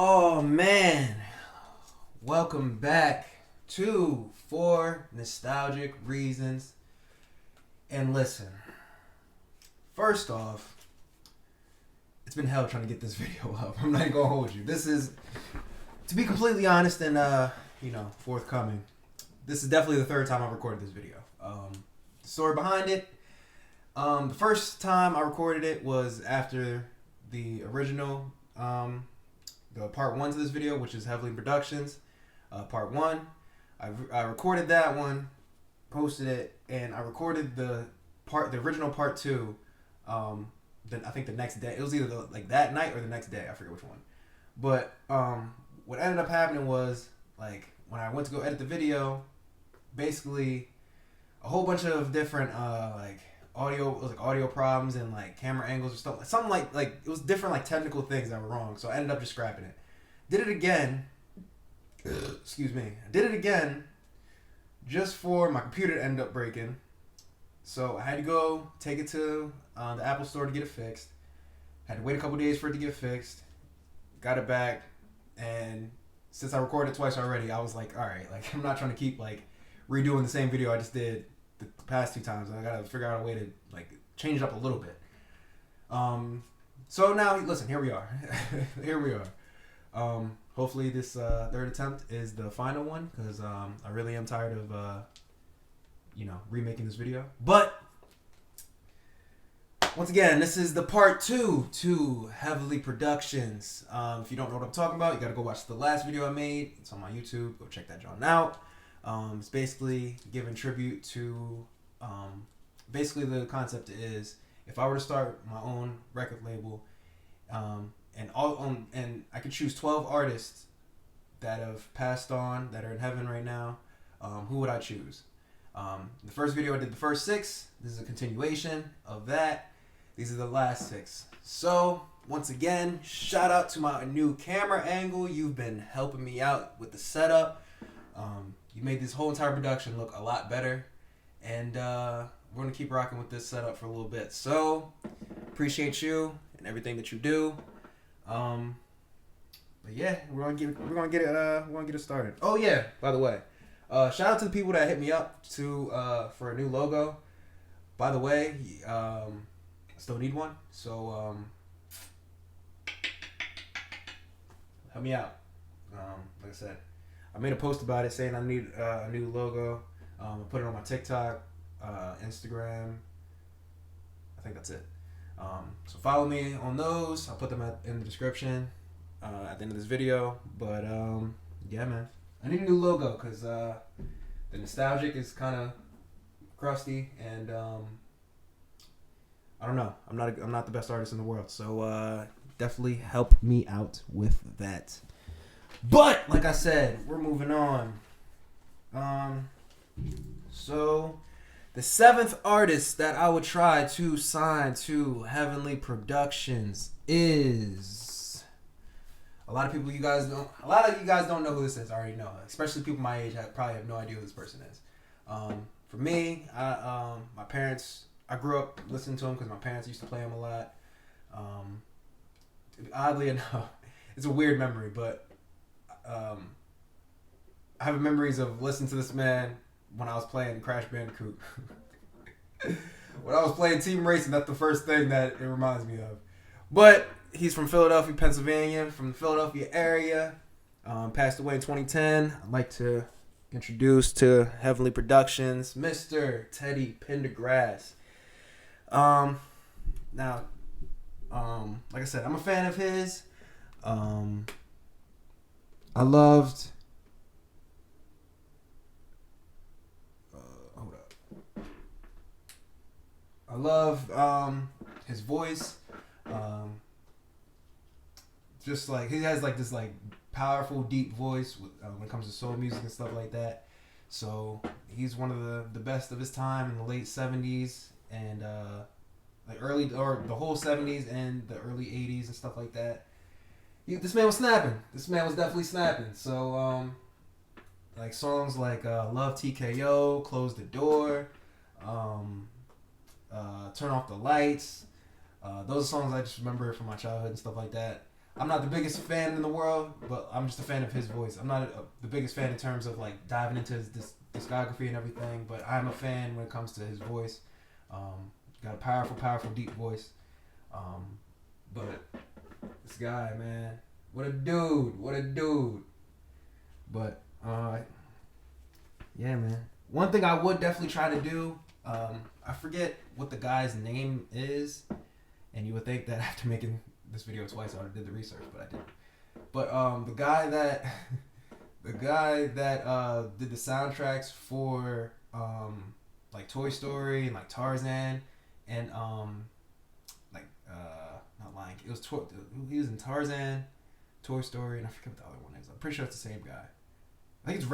Oh man, welcome back to For Nostalgic Reasons. And listen, first off, it's been hell trying to get this video up. I'm not gonna hold you. This is, to be completely honest and forthcoming, this is definitely the third time I've recorded this video. The story behind it, the first time I recorded it was after the original, the part one to this video, which is Heavenly Productions, part one. I recorded that one, posted it, and I recorded the original part two. I think the next day. It was either that night or the next day. I forget which one. But what ended up happening was, when I went to go edit the video, basically a whole bunch of different audio problems and camera angles or stuff. Something it was different technical things that were wrong. So I ended up just scrapping it. Did it again. Excuse me. I did it again just for my computer to end up breaking. So I had to go take it to the Apple store to get it fixed. Had to wait a couple days for it to get fixed. Got it back, and since I recorded it twice already, I was like, all right, I'm not trying to keep redoing the same video I just did the past two times. I gotta figure out a way to change it up a little bit. So now listen, here we are. Here we are. Hopefully this third attempt is the final one, because I really am tired of remaking this video. But once again, this is the part two to Heavenly Productions. If you don't know what I'm talking about, you gotta go watch the last video I made. It's on my YouTube. Go check that John out. It's basically giving tribute to, basically the concept is, if I were to start my own record label, and I could choose 12 artists that have passed on, that are in heaven right now, who would I choose? The first video I did the first 6. This is a continuation of that. These are the last 6. So once again, shout out to my new camera angle. You've been helping me out with the setup. You made this whole entire production look a lot better, and we're gonna keep rocking with this setup for a little bit. So appreciate you and everything that you do. But yeah, we're gonna get it started. Oh yeah, by the way, shout out to the people that hit me up for a new logo. By the way, I still need one, so help me out. Like I said, I made a post about it saying I need a new logo. I put it on my TikTok, Instagram. I think that's it. So follow me on those. I'll put them in the description at the end of this video. But yeah, man, I need a new logo because the nostalgic is kind of crusty, and I don't know. I'm not the best artist in the world, so definitely help me out with that. But like I said, we're moving on. So the 7th artist that I would try to sign to Heavenly Productions is, a lot of you guys don't know who this is. I already know, especially people my age probably have no idea who this person is. For me, my parents, I grew up listening to him because my parents used to play him a lot. Oddly enough, it's a weird memory, but I have memories of listening to this man when I was playing Crash Bandicoot. When I was playing Team Racing, that's the first thing that it reminds me of. But he's from Philadelphia, Pennsylvania, from the Philadelphia area. Passed away in 2010. I'd like to introduce to Heavenly Productions, Mr. Teddy Pendergrass. Now, like I said, I'm a fan of his. I loved. Hold up. I love his voice. Just he has this powerful, deep voice when it comes to soul music and stuff like that. So he's one of the best of his time in the late 70s and the whole 70s and the early 80s and stuff like that. This man was snapping. This man was definitely snapping. So songs like Love TKO, Close the Door, Turn Off the Lights. Those are songs I just remember from my childhood and stuff like that. I'm not the biggest fan in the world, but I'm just a fan of his voice. I'm not the biggest fan in terms of like diving into his discography and everything, but I'm a fan when it comes to his voice. Got a powerful, powerful, deep voice. But this guy, man, what a dude, what a dude. But yeah, man. One thing I would definitely try to do, I forget what the guy's name is, and you would think that after making this video twice, I already did the research, but I didn't. But the guy that did the soundtracks for like Toy Story and like Tarzan and not Lion King. It was he was in Tarzan, Toy Story, and I forget what the other one is. I'm pretty sure it's the same guy. I think it's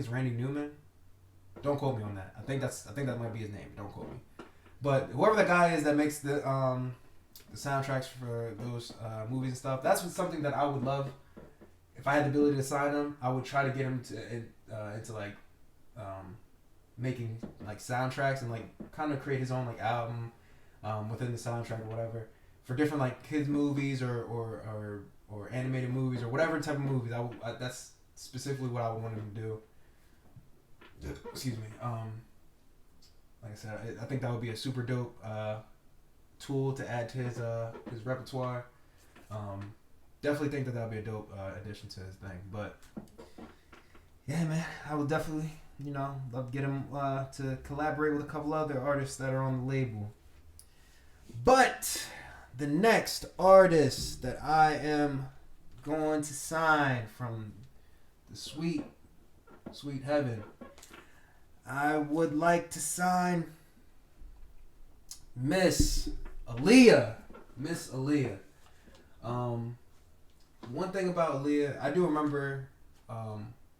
Randy Newman. Don't quote me on that. I think that might be his name. Don't quote me. But whoever the guy is that makes the soundtracks for those movies and stuff, that's something that I would love. If I had the ability to sign him, I would try to get him into like making like soundtracks and like kind of create his own like album within the soundtrack or whatever for different like kids movies or animated movies or whatever type of movies. That's specifically what I would want him to do. Excuse me. Like I said, I think that would be a super dope tool to add to his repertoire. Definitely think that would be a dope addition to his thing. But yeah, man, I would definitely, love to get him to collaborate with a couple other artists that are on the label. But the next artist that I am going to sign from the sweet heaven, I would like to sign Miss Aaliyah. One thing about Aaliyah, I do remember,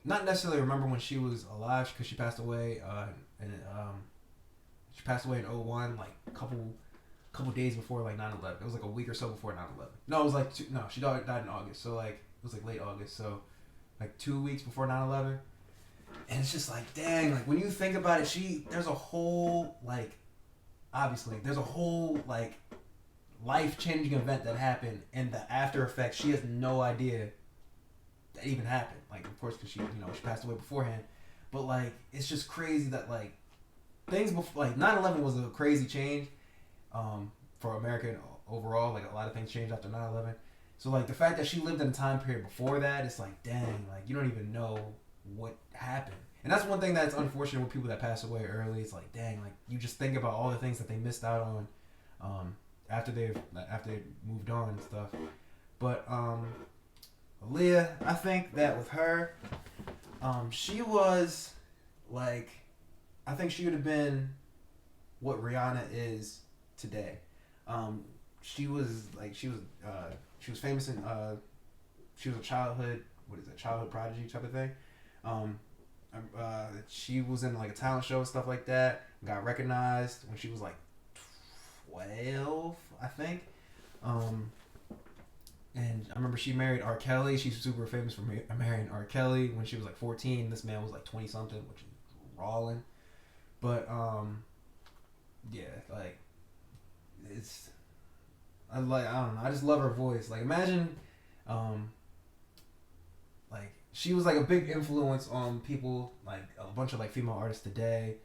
not necessarily remember when she was alive because she passed away, she passed away in 2001, like a couple days before like 9/11. It was like a week or so before 9/11. No, it was like she died in August, so like it was like late August, so like 2 weeks before 9/11. And it's just like, dang, like when you think about it, there's a whole like life-changing event that happened, and the after effects, she has no idea that even happened. Like, of course, because she passed away beforehand, but like it's just crazy that like things before, like 9/11 was a crazy change for America overall. Like a lot of things changed after 9/11. So like the fact that she lived in a time period before that, it's like, dang, like you don't even know what happened. And that's one thing that's unfortunate with people that pass away early. It's like, dang, like you just think about all the things that they missed out on after they moved on and stuff. But Aaliyah, I think that with her, she was like, I think she would have been what Rihanna is today. She was famous in she was a childhood prodigy type of thing. She was in like a talent show and stuff like that. Got recognized when she was like 12, I think. And I remember she married R. Kelly. She's super famous for marrying R. Kelly when she was like 14. This man was like 20 something, which is rawling. But yeah, like I don't know. I just love her voice. Like imagine, like she was like a big influence on people, like a bunch of like female artists today.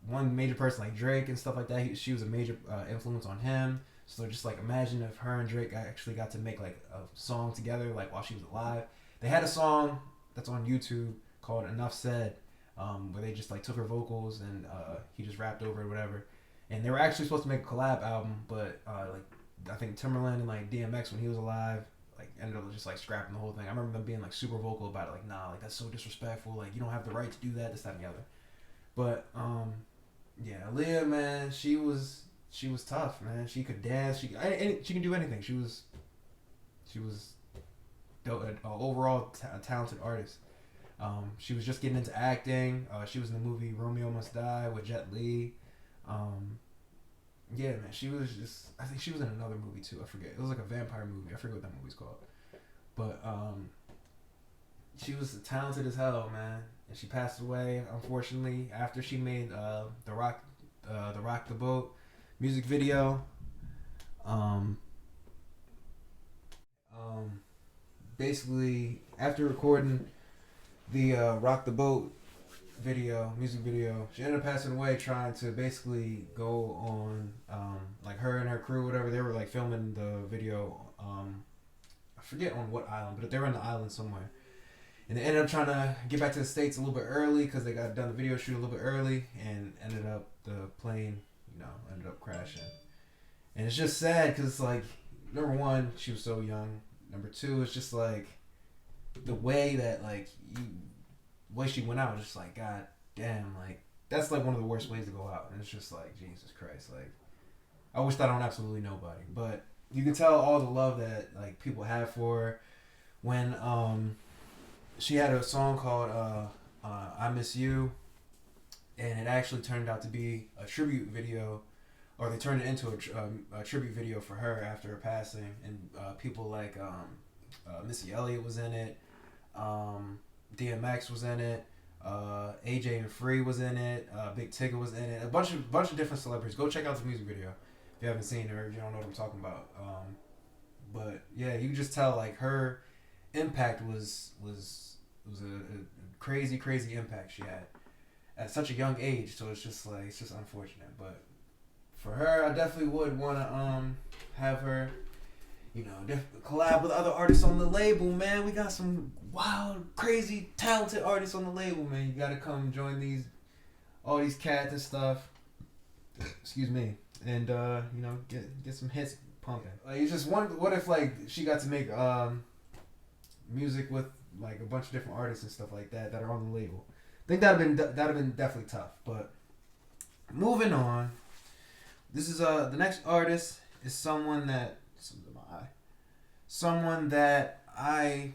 One major person like Drake and stuff like that. She was a major influence on him. So just like imagine if her and Drake actually got to make like a song together, like while she was alive. They had a song that's on YouTube called "Enough Said," where they just like took her vocals and he just rapped over it or whatever. And they were actually supposed to make a collab album, but like I think Timberland and like DMX when he was alive, like ended up just like scrapping the whole thing. I remember them being like super vocal about it, like nah, like that's so disrespectful, like you don't have the right to do that, this, that, and the other. But yeah, Aaliyah, man, she was tough, man. She could dance, she can do anything. She was an overall talented artist. She was just getting into acting. She was in the movie Romeo Must Die with Jet Li. Yeah, man, she was just, I think she was in another movie too, I forget. It was like a vampire movie, I forget what that movie's called. But she was talented as hell, man. And she passed away, unfortunately, after she made the Rock the Boat music video. basically after recording the Rock the Boat music video, she ended up passing away trying to basically go on, like her and her crew, whatever, they were like filming the video, I forget on what island, but they were on the island somewhere. And they ended up trying to get back to the States a little bit early because they got done the video shoot a little bit early, and ended up, the plane, ended up crashing. And it's just sad because it's like, number one, she was so young. Number two, it's just like the way that way she went out was just like, God damn, like that's like one of the worst ways to go out. And it's just like, Jesus Christ, like I wish that on absolutely nobody. But you can tell all the love that like people have for her. When she had a song called I Miss You, and it actually turned out to be a tribute video, or they turned it into a tribute video for her after her passing, and people like Missy Elliott was in it, DMX was in it, AJ and Free was in it, Big Tigger was in it, a bunch of different celebrities. Go check out the music video if you haven't seen her, if you don't know what I'm talking about. But yeah, you can just tell like her impact was a crazy impact she had at such a young age. So it's just unfortunate. But for her, I definitely would want to have her, collab with other artists on the label, man. We got some wild, crazy, talented artists on the label, man. You gotta come join all these cats and stuff. Excuse me, and get some hits pumping. Like, it's just what if like she got to make music with like a bunch of different artists and stuff like that are on the label. I think that'd have been definitely tough. But moving on, this is the next artist is someone that I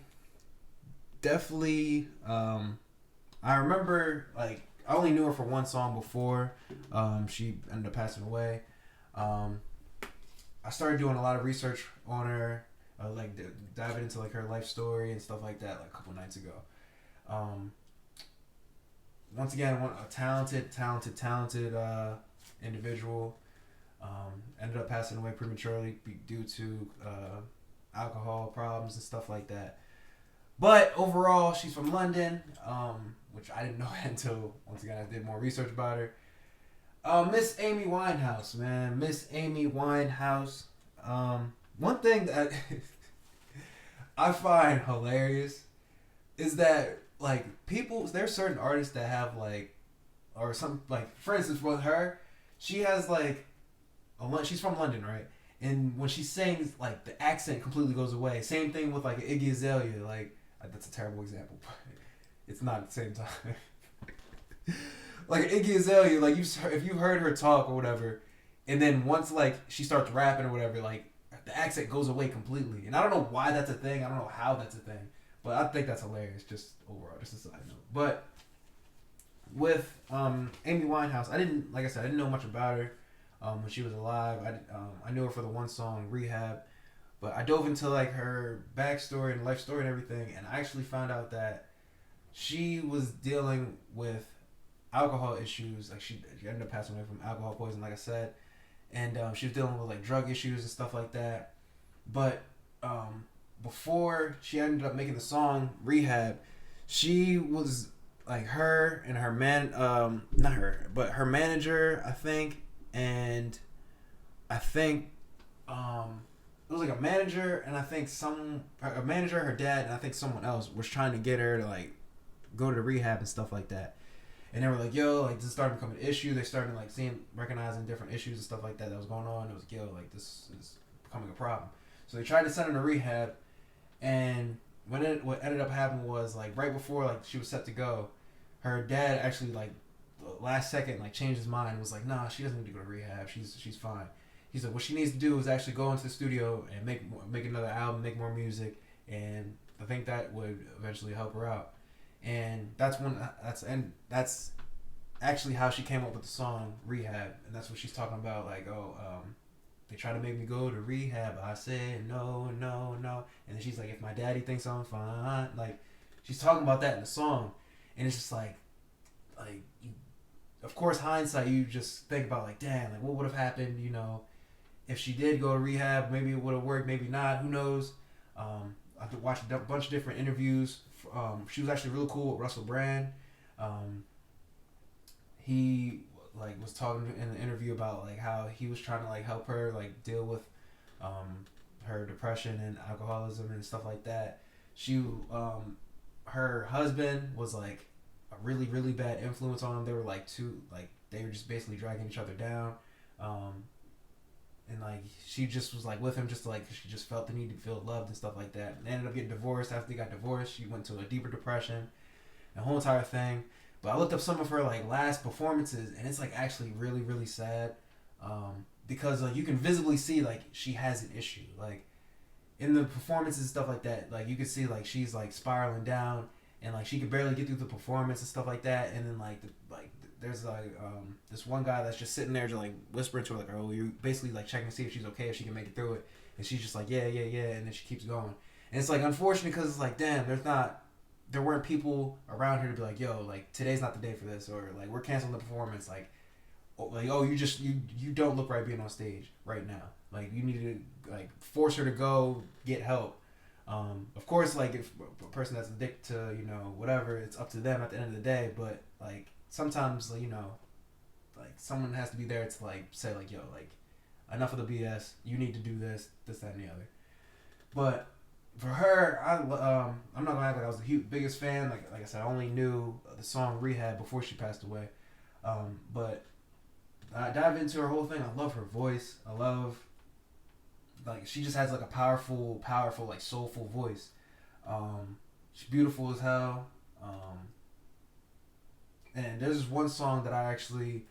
definitely I remember, like, I only knew her for one song before she ended up passing away. I started doing a lot of research on her, diving into like her life story and stuff like that, like a couple nights ago. Once again, a talented individual. Ended up passing away prematurely due to alcohol problems and stuff like that. But overall, she's from London, which I didn't know until, once again, I did more research about her. Miss Amy Winehouse, man. Miss Amy Winehouse. One thing that I find hilarious is that, like, there's certain artists that have, like, or some, like, for instance, with her, she has, like, she's from London, right? And when she sings, like, the accent completely goes away. Same thing with, like, Iggy Azalea. Like, that's a terrible example, but it's not at the same time. Like, Iggy Azalea, like, if you heard her talk or whatever, and then once, like, she starts rapping or whatever, like, the accent goes away completely. And I don't know why that's a thing. I don't know how that's a thing. But I think that's hilarious, just overall, just a side note. But with Amy Winehouse, I didn't know much about her when she was alive. I knew her for the one song, Rehab. But I dove into, like, her backstory and life story and everything, and I actually found out that she was dealing with alcohol issues. Like, she ended up passing away from alcohol poisoning, like I said. And she was dealing with, like, drug issues and stuff like that. But before she ended up making the song Rehab, she was, like, her and her not her, but her manager, I think, and I think it was like a manager, and I think a manager, her dad, and I think someone else was trying to get her to, like, go to rehab and stuff like that. And they were like, yo, like, this is starting to become an issue. They started, like, recognizing different issues and stuff like that was going on. It was, yo, like, this is becoming a problem. So they tried to send her to rehab, and what ended up happening was, like, right before, like, she was set to go, her dad actually, like, the last second, like, changed his mind and was like, nah, she doesn't need to go to rehab. She's fine. He said what she needs to do is actually go into the studio and make another album, make more music, and I think that would eventually help her out. And that's actually how she came up with the song Rehab, and that's what she's talking about. Like, they try to make me go to rehab. I said no, and then she's like, if my daddy thinks I'm fine, like, she's talking about that in the song, and it's just like of course, hindsight, you just think about, like, damn, like, what would have happened, if she did go to rehab? Maybe it would have worked, maybe not, who knows. I I watched a bunch of different interviews. She was actually really cool with Russell Brand. He like was talking in the interview about like how he was trying to like help her like deal with her depression and alcoholism and stuff like that. She her husband was like a really really bad influence on him. They were like they were just basically dragging each other down. And like she just was like with him just like she just felt the need to feel loved and stuff like that. And they ended up getting divorced. After they got divorced, she went to a deeper depression, the whole entire thing. But I looked up some of her like last performances, and it's like actually really really sad, because like you can visibly see like she has an issue. Like in the performances and stuff like that, like you can see like she's like spiraling down, and like she could barely get through the performance and stuff like that. And then like there's like this one guy that's just sitting there just like whispering to her like, oh, you're basically like checking to see if she's okay, if she can make it through it. And she's just like, yeah, and then she keeps going. And it's like unfortunate because it's like, damn, there weren't people around her to be like, yo, like today's not the day for this, or like we're canceling the performance, like oh you don't look right being on stage right now, like you need to like force her to go get help. Of course, like if a person that's addicted to whatever, it's up to them at the end of the day, but like sometimes like someone has to be there to like say like, yo, like enough of the BS, you need to do this, that, and the other. But for her, I'm not gonna act like I was the biggest fan. Like I said, I only knew the song "Rehab" before she passed away. But I dive into her whole thing. I love her voice. I love like she just has like a powerful like soulful voice. She's beautiful as hell. And there's this one song that I actually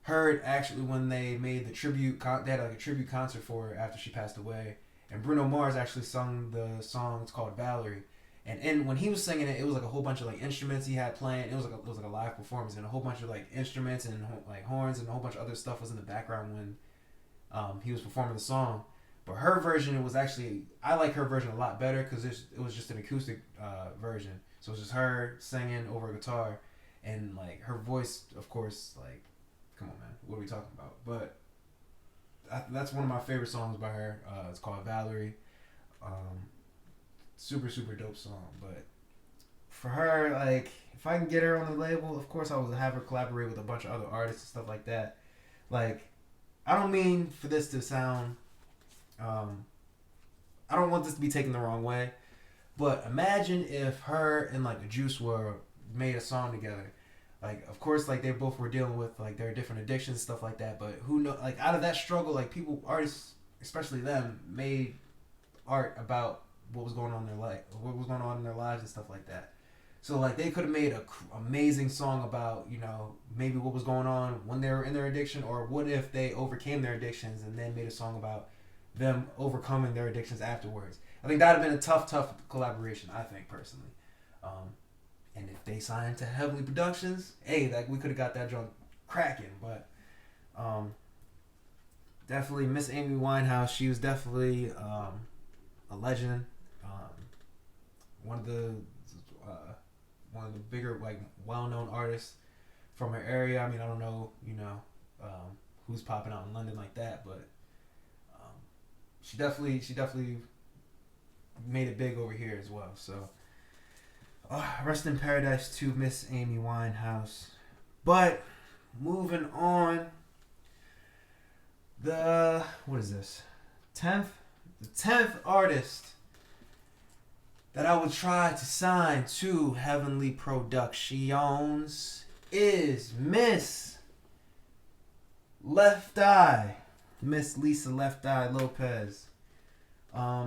heard when they made the tribute. They had like a tribute concert for her after she passed away. And Bruno Mars actually sung the song. It's called Valerie. And when he was singing it, it was like a whole bunch of like instruments he had playing. It was like a live performance, and a whole bunch of like instruments and like horns and a whole bunch of other stuff was in the background when he was performing the song. But her version, it was actually, I like her version a lot better because it was just an acoustic version. So it was just her singing over a guitar, and like her voice, of course, like, come on, man, what are we talking about? But that's one of my favorite songs by her. It's called Valerie. Super dope song. But for her, like, if I can get her on the label, of course I would have her collaborate with a bunch of other artists and stuff like that. Like, I don't mean for this to sound, I don't want this to be taken the wrong way, but imagine if her and like the Juice WRLD made a song together. Like, of course, like they both were dealing with like their different addictions and stuff like that. But who know? Like out of that struggle, like artists, especially them, made art about what was going on in their life, and stuff like that. So like they could have made a amazing song about maybe what was going on when they were in their addiction, or what if they overcame their addictions and then made a song about them overcoming their addictions afterwards. I think that'd have been a tough collaboration. I think personally. And if they signed to Heavenly Productions, hey, like we could have got that joint cracking. But definitely Miss Amy Winehouse. She was definitely a legend. One of the bigger like well-known artists from her area. I mean, I don't know, who's popping out in London like that, but she definitely made it big over here as well. So. Rest in paradise to Miss Amy Winehouse. But moving on, what is this? The 10th artist that I would try to sign to Heavenly Productions is Miss Left Eye, Miss Lisa Left Eye Lopez. I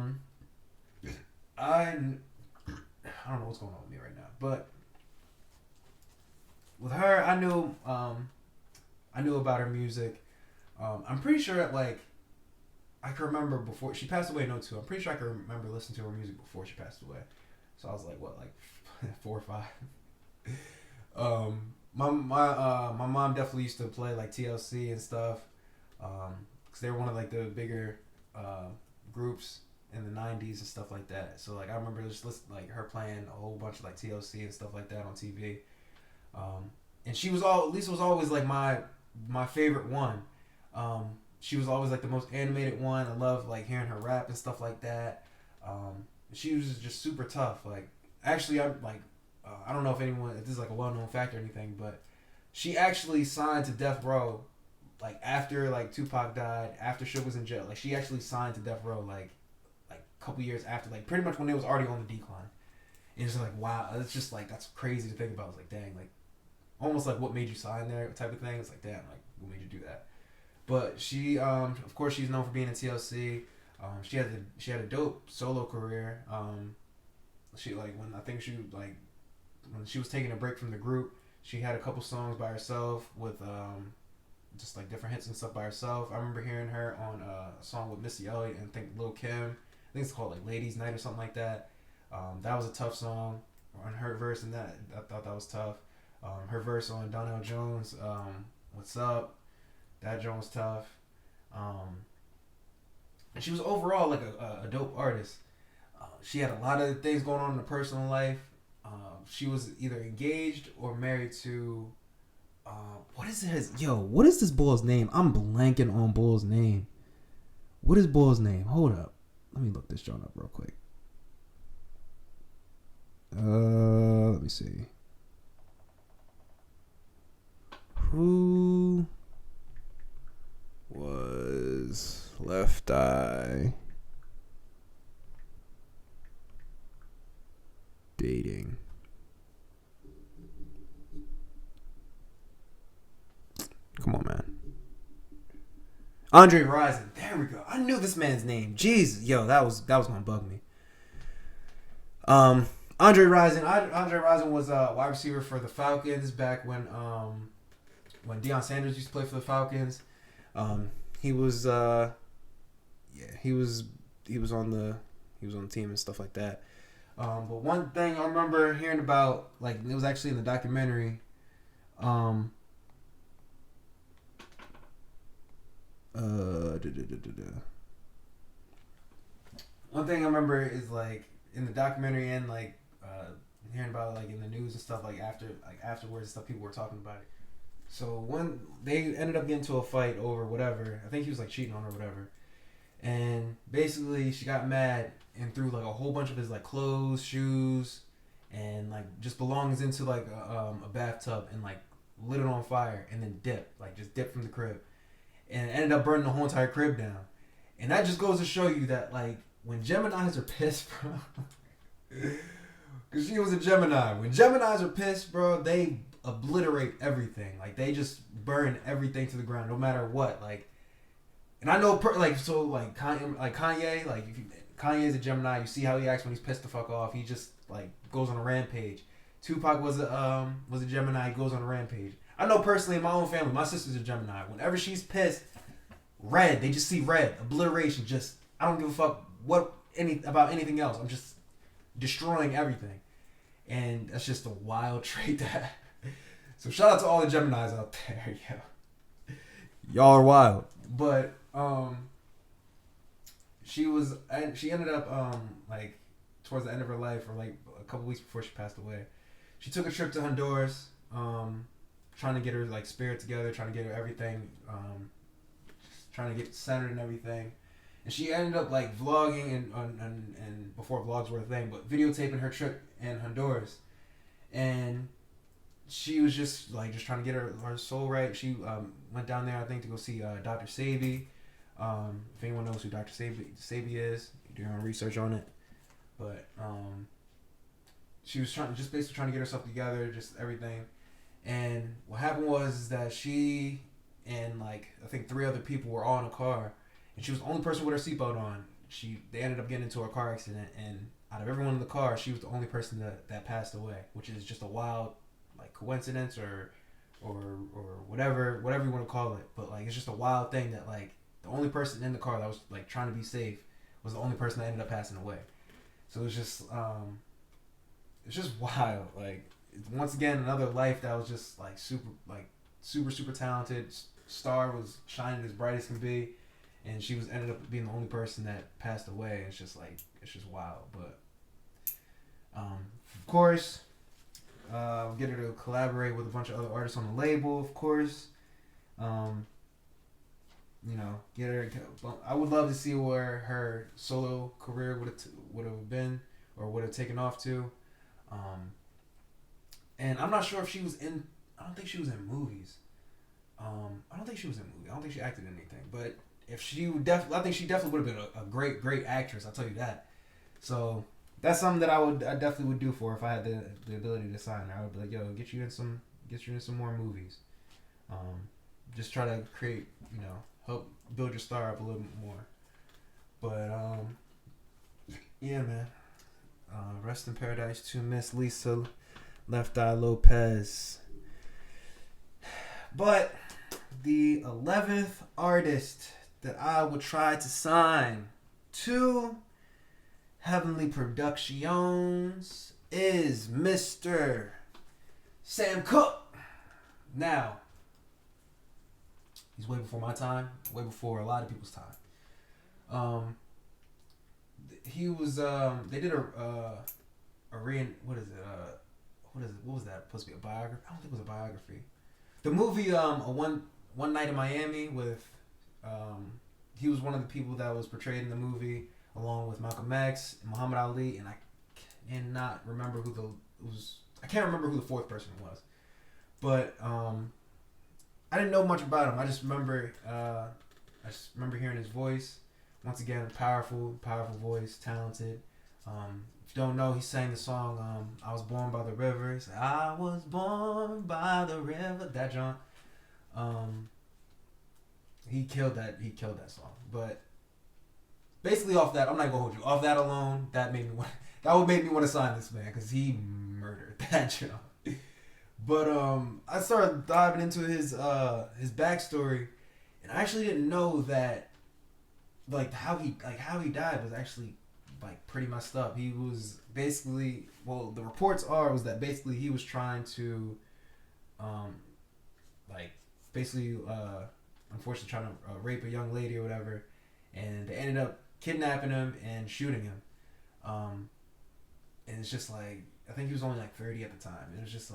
don't know what's going on with me right now, but with her, I knew about her music. I'm pretty sure that like I can remember before she passed away in 2002. I'm pretty sure I can remember listening to her music before she passed away. So I was like, what, like 4 or 5. My mom definitely used to play like TLC and stuff, because they were one of like the bigger groups in the 90s and stuff like that. So like I remember just like her playing a whole bunch of like TLC and stuff like that on TV. And Lisa was always like my favorite one. She was always like the most animated one. I love like hearing her rap and stuff like that. She was just super tough. Like, actually, I don't know if this is like a well known fact or anything, but she actually signed to Death Row, like after like Tupac died, after Suge was in jail. Like, she actually signed to Death Row like a couple years after, like pretty much when it was already on the decline. And it's like, wow, it's just like, that's crazy to think about. It's like, dang, like almost like what made you sign there type of thing. It's like, damn, like what made you do that? But she, of course, she's known for being in TLC. She had a dope solo career. She like when I think she like when she was taking a break from the group, she had a couple songs by herself with just like different hits and stuff by herself. I remember hearing her on a song with Missy Elliott and I think Lil Kim. I think it's called like Ladies Night or something like that. That was a tough song. On her verse and that, I thought that was tough. Her verse on Donnell Jones, What's Up? That joint was tough. And she was overall like a dope artist. She had a lot of things going on in her personal life. She was either engaged or married to. What is his? Yo, what is this boy's name? I'm blanking on Bull's name. What is Bull's name? Hold up. Let me look this joint up real quick. Let me see. Who was Left Eye dating? Come on, man. Andre Rison. There we go. I knew this man's name. Jeez, yo, that was gonna bug me. Andre Rison was a wide receiver for the Falcons back when Deion Sanders used to play for the Falcons. He was on the team and stuff like that. But one thing I remember hearing about, like it was actually in the documentary. One thing I remember is like in the documentary and like hearing about it, like in the news and stuff afterwards and stuff, people were talking about it. So one, they ended up getting into a fight over whatever. I think he was like cheating on her or whatever. And basically she got mad and threw like a whole bunch of his like clothes, shoes, and like just belongings into like a bathtub and like lit it on fire and then dipped from the crib. And it ended up burning the whole entire crib down. And that just goes to show you that like when Geminis are pissed, bro. Because she was a Gemini. When Geminis are pissed, bro, they obliterate everything. Like, they just burn everything to the ground, no matter what. Like, and I know, Kanye, like, Kanye's a Gemini. You see how he acts when he's pissed the fuck off. He just, like, goes on a rampage. Tupac was a Gemini. He goes on a rampage. I know personally in my own family, my sister's a Gemini. Whenever she's pissed, red. They just see red. Obliteration. Just, I don't give a fuck about anything else. I'm just destroying everything. And that's just a wild trait that. So shout out to all the Geminis out there, yo. Y'all are wild. But she ended up like towards the end of her life, or like a couple weeks before she passed away. She took a trip to Honduras, trying to get her like spirit together, trying to get her everything, trying to get centered and everything. And she ended up like vlogging and before vlogs were a thing, but videotaping her trip in Honduras. And she was just trying to get her soul right. She went down there, I think, to go see Dr. Sabi. If anyone knows who Dr. Sabi is, do your own research on it. But she was basically trying to get herself together, just everything. And what happened was that she and like I think 3 other people were all in a car, and she was the only person with her seatbelt on. They ended up getting into a car accident, and out of everyone in the car, she was the only person that passed away, which is just a wild like coincidence or whatever you want to call it. But like it's just a wild thing that like the only person in the car that was like trying to be safe was the only person that ended up passing away. So it's just wild. Like once again, another life that was just like super talented. Star was shining as bright as can be, and she ended up being the only person that passed away. It's just wild. But of course, get her to collaborate with a bunch of other artists on the label. Of course, get her. I would love to see where her solo career would have been or would have taken off to. And I'm not sure if she was in. I don't think she was in movies. I don't think she was in movies. I don't think she acted in anything. But if she would I think she definitely would have been a great actress. I'll tell you that. So that's something that I definitely would do for her if I had the ability to sign her. I would be like, yo, get you in some more movies. Just try to create, help build your star up a little bit more. But yeah, man. Rest in paradise to Miss Lisa Left Eye Lopez. But the 11th artist that I would try to sign to Heavenly Productions is Mr. Sam Cooke. Now, he's way before my time, way before a lot of people's time. He was they did what was that supposed to be a biography? I don't think it was a biography. The movie One Night in Miami with he was one of the people that was portrayed in the movie along with Malcolm X and Muhammad Ali, and I cannot remember who the fourth person was. But I didn't know much about him. I just remember hearing his voice. Once again, powerful voice, talented. If you don't know, he sang the song I Was Born by the River. He said, I was born by the river. That John. He killed that song. But basically off that, I'm not gonna hold you. Off that alone, that would make me want to sign this man because he murdered that John. But I started diving into his backstory, and I actually didn't know that how he died was actually pretty messed up. He was basically, the reports was that basically he was trying to unfortunately trying to rape a young lady or whatever, and they ended up kidnapping him and shooting him. And it's just I think he was only 30 at the time. It was just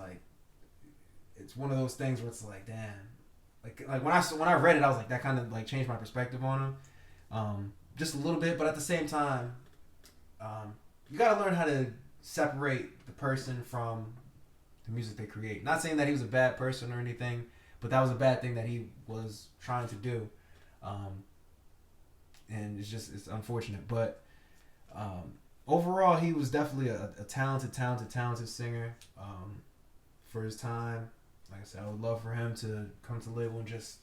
it's one of those things where it's damn, when I read it, I was that kind of changed my perspective on him. Just a little bit, but at the same time, you gotta learn how to separate the person from the music they create. Not saying that he was a bad person or anything, but that was a bad thing that he was trying to do. And it's unfortunate. But overall, he was definitely a talented singer for his time. Like I said, I would love for him to come to label and just,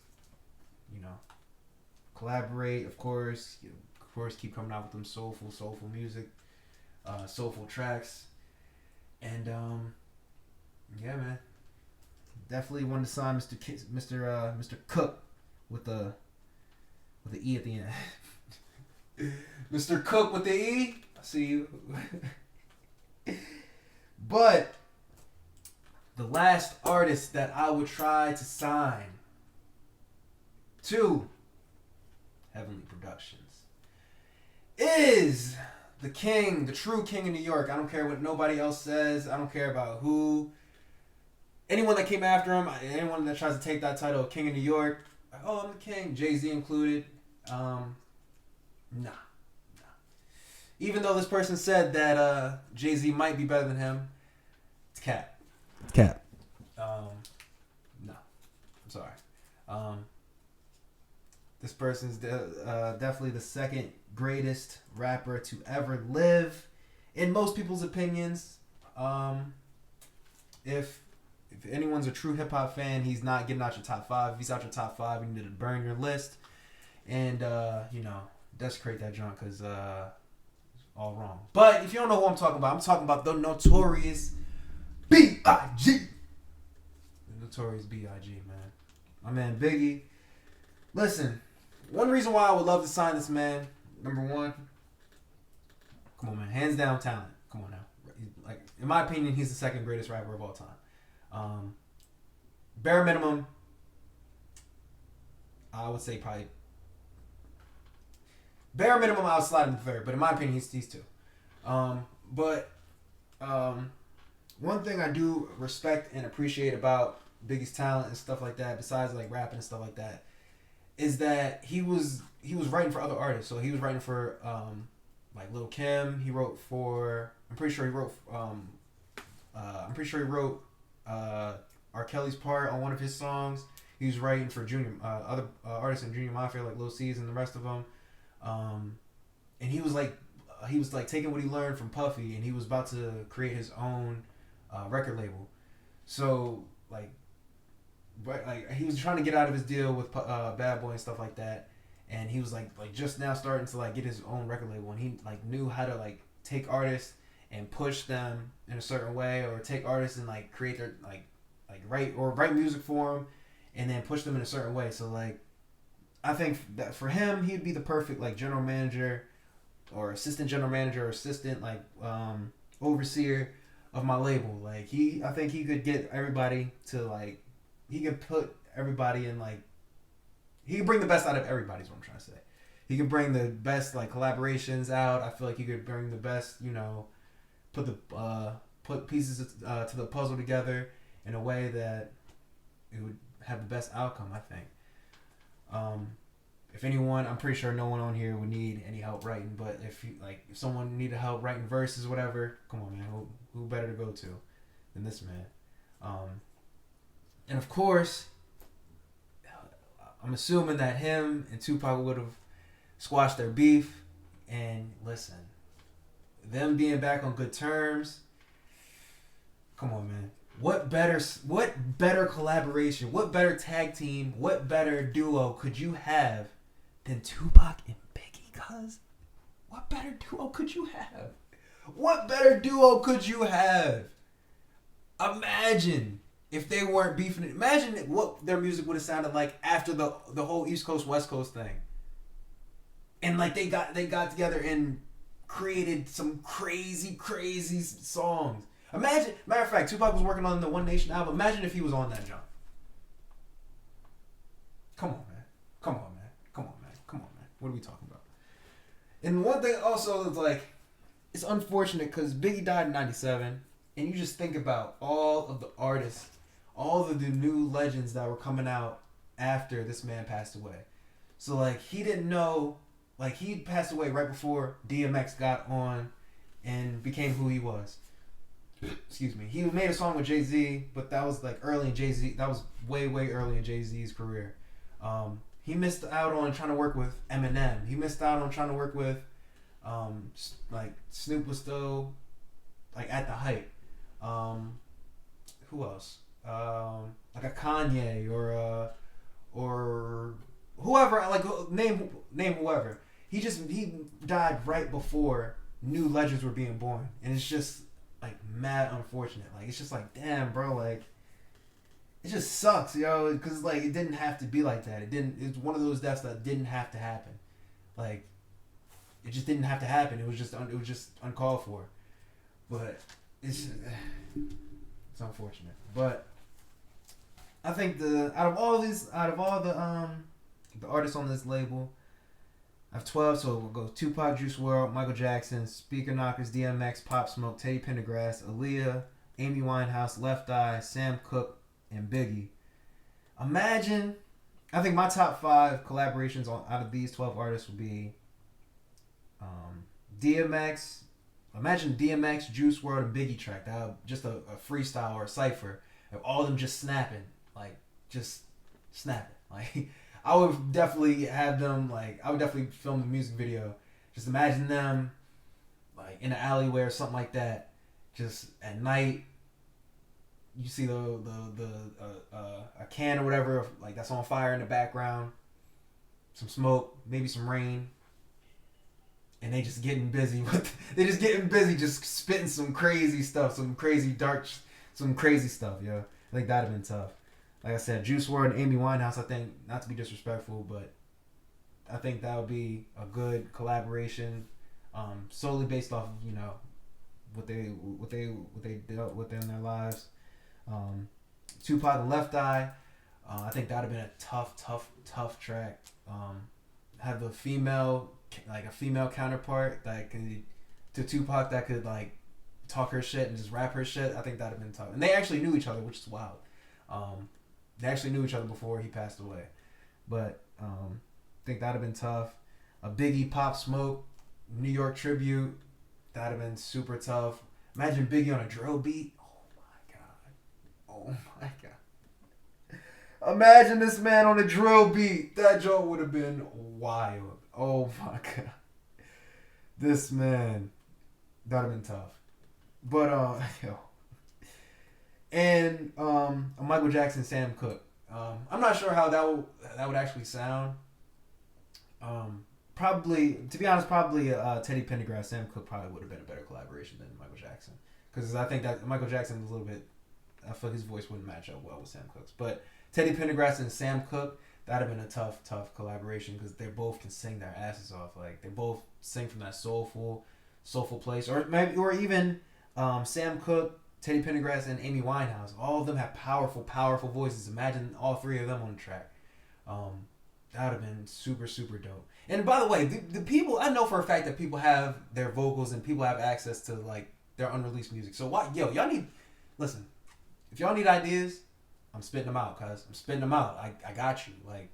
collaborate, of course, keep coming out with them soulful music, soulful tracks, and yeah, man, definitely wanted to sign Mr. Cooke with the E at the end. Mr. Cooke with the E. I see you. But the last artist that I would try to sign to Heavenly Productions is the king, the true king of New York. I don't care what nobody else says. I don't care about anyone that came after him, anyone that tries to take that title of King of New York. I'm the king, Jay-Z included. Nah. Even though this person said that Jay-Z might be better than him, it's cap. No. I'm sorry. This person's definitely the second greatest rapper to ever live, in most people's opinions. If anyone's a true hip hop fan, he's not getting out your top 5. If he's out your top 5, you need to burn your list and desecrate that junk because it's all wrong. But if you don't know who I'm talking about the notorious B.I.G. The notorious B.I.G. man, my man Biggie. Listen. One reason why I would love to sign this man, number one, come on, man, hands down talent. Come on now. In my opinion, he's the second greatest rapper of all time. Bare minimum, I would say probably. Bare minimum, I would slide him to third, but in my opinion, he's two. But one thing I do respect and appreciate about Biggie's talent and stuff like that, besides rapping and stuff like that, is that he was writing for other artists. So he was writing for like Lil Kim. He wrote for I'm pretty sure he wrote R. Kelly's part on one of his songs. He was writing for Junior other artists in Junior Mafia like Lil C's and the rest of them. And he was like taking what he learned from Puffy, and he was about to create his own record label. So like he was trying to get out of his deal with Bad Boy and stuff like that, and he was like just now starting to like get his own record label, and he like knew how to like take artists and push them in a certain way, or take artists and like create their like write music for them, and then push them in a certain way. So like I think that for him, he'd be the perfect like general manager or assistant general manager or assistant like overseer of my label. Like I think he could get everybody to like, he could put everybody in like, he could bring the best out of everybody is what I'm trying to say. He could bring the best like collaborations out. I feel like he could bring the best, put pieces to the puzzle together in a way that it would have the best outcome, I think. If anyone, I'm pretty sure no one on here would need any help writing, but if someone needed help writing verses, whatever, come on, man, who better to go to than this man? And of course, I'm assuming that him and Tupac would have squashed their beef. And listen, them being back on good terms, come on, man. What better collaboration, what better tag team, what better duo could you have than Tupac and Biggie, cuz? What better duo could you have? What better duo could you have? Imagine if they weren't beefing. Imagine what their music would have sounded like after the whole East Coast West Coast thing. And like they got together and created some crazy songs. Imagine, matter of fact, Tupac was working on the One Nation album. Imagine if he was on that jump. Come on, man. What are we talking about? And one thing also is like, it's unfortunate because Biggie died in 97, and you just think about all of the artists, all of the new legends that were coming out after this man passed away. So like, he didn't know, like he passed away right before DMX got on and became who he was. Excuse me. He made a song with Jay-Z, but that was like early in Jay-Z. That was way early in Jay-Z's career. He missed out on trying to work with Eminem. He missed out on trying to work with, like Snoop was still, like at the height. Who else? Like a Kanye or whoever. Like name whoever. He died right before new legends were being born, and it's just like mad unfortunate. Like it's just like, damn, bro, like it just sucks, yo, because like it didn't have to be like that. It's one of those deaths that didn't have to happen. Like it just didn't have to happen. It was just uncalled for. But it's unfortunate. But I think out of all the artists on this label, I have 12, so we'll go Tupac, Juice WRLD, Michael Jackson, Speaker Knockers, DMX, Pop Smoke, Teddy Pendergrass, Aaliyah, Amy Winehouse, Left Eye, Sam Cooke, and Biggie. Imagine, I think my top 5 collaborations out of these 12 artists would be DMX. Imagine DMX, Juice WRLD, and Biggie track. That would just a freestyle or a cypher of all of them just snapping, like just snapping, like. I would definitely have them, like, I would definitely film the music video. Just imagine them, like, in an alleyway or something like that. Just at night, you see a can or whatever, like, that's on fire in the background. Some smoke, maybe some rain. And they just getting busy just spitting some crazy stuff, some crazy stuff, yo. I think that'd have been tough. Like I said, Juice WRLD and Amy Winehouse, I think, not to be disrespectful, but I think that would be a good collaboration, solely based off of, what they dealt with in their lives. Tupac and Left Eye, I think that would have been a tough track. Have a female counterpart to Tupac that could like talk her shit and just rap her shit. I think that would have been tough. And they actually knew each other, which is wild. They actually knew each other before he passed away. But I think that'd have been tough. A Biggie Pop Smoke New York tribute, that'd have been super tough. Imagine Biggie on a drill beat. Oh my god. Imagine this man on a drill beat. That joke would have been wild. Oh my god. This man, that'd have been tough. But yo. And a Michael Jackson Sam Cooke. I'm not sure how that would actually sound. Probably, to be honest, Teddy Pendergrass, Sam Cooke probably would have been a better collaboration than Michael Jackson, because I think that Michael Jackson was a little bit. I feel like his voice wouldn't match up well with Sam Cooke's, but Teddy Pendergrass and Sam Cooke, that'd have been a tough collaboration, because they both can sing their asses off. Like, they both sing from that soulful place, or even Sam Cooke, Teddy Pendergrass, and Amy Winehouse. All of them have powerful voices. Imagine all three of them on the track. That would have been super dope. And by the way, the people, I know for a fact that people have their vocals and people have access to like their unreleased music. So y'all need, listen, if y'all need ideas, I'm spitting them out, cuz I'm spitting them out. I got you. Like,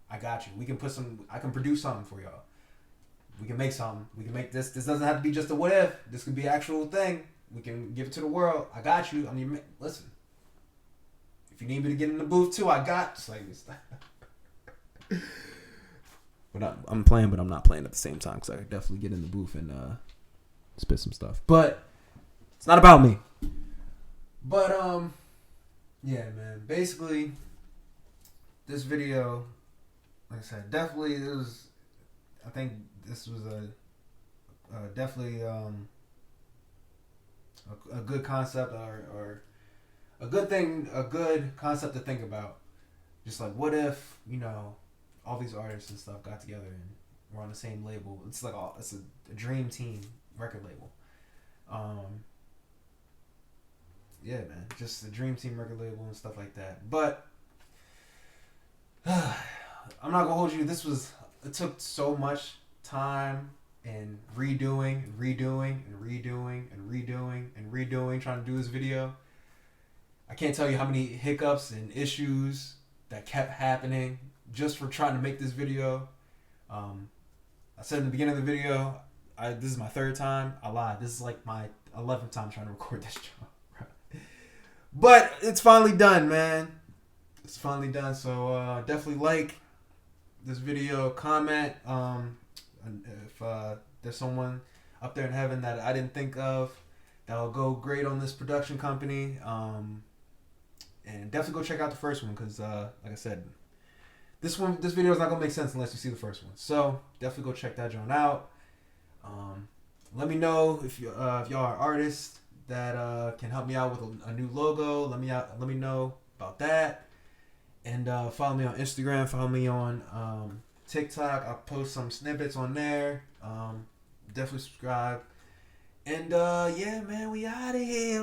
I got you. We can I can produce something for y'all. We can make something. We can make this. This doesn't have to be just a what if. This could be an actual thing. We can give it to the world. I got you. I mean, listen. If you need me to get in the booth too, I got. Just like this. But I'm playing, but I'm not playing at the same time, because I could definitely get in the booth and spit some stuff. But it's not about me. But yeah, man. Basically, this video, like I said, definitely it was. I think this was definitely a good concept, or a good concept to think about. Just like, what if, all these artists and stuff got together and were on the same label? It's like it's a dream team record label. Yeah, man, just a dream team record label and stuff like that. But I'm not gonna hold you. It took so much time and redoing trying to do this video. I can't tell you how many hiccups and issues that kept happening just for trying to make this video. I said in the beginning of the video, this is my third time. I lied. This is like my 11th time trying to record this job. But it's finally done, man. It's finally done. So definitely like this video, comment. If there's someone up there in heaven that I didn't think of that'll go great on this production company. And definitely go check out the first one, because like I said, this video is not gonna make sense unless you see the first one. So definitely go check that joint out. Let me know if y'all are artists that can help me out with a new logo. Let me know about that. And follow me on Instagram. Follow me on TikTok. I'll post some snippets on there. Definitely subscribe. And yeah, man, we out of here.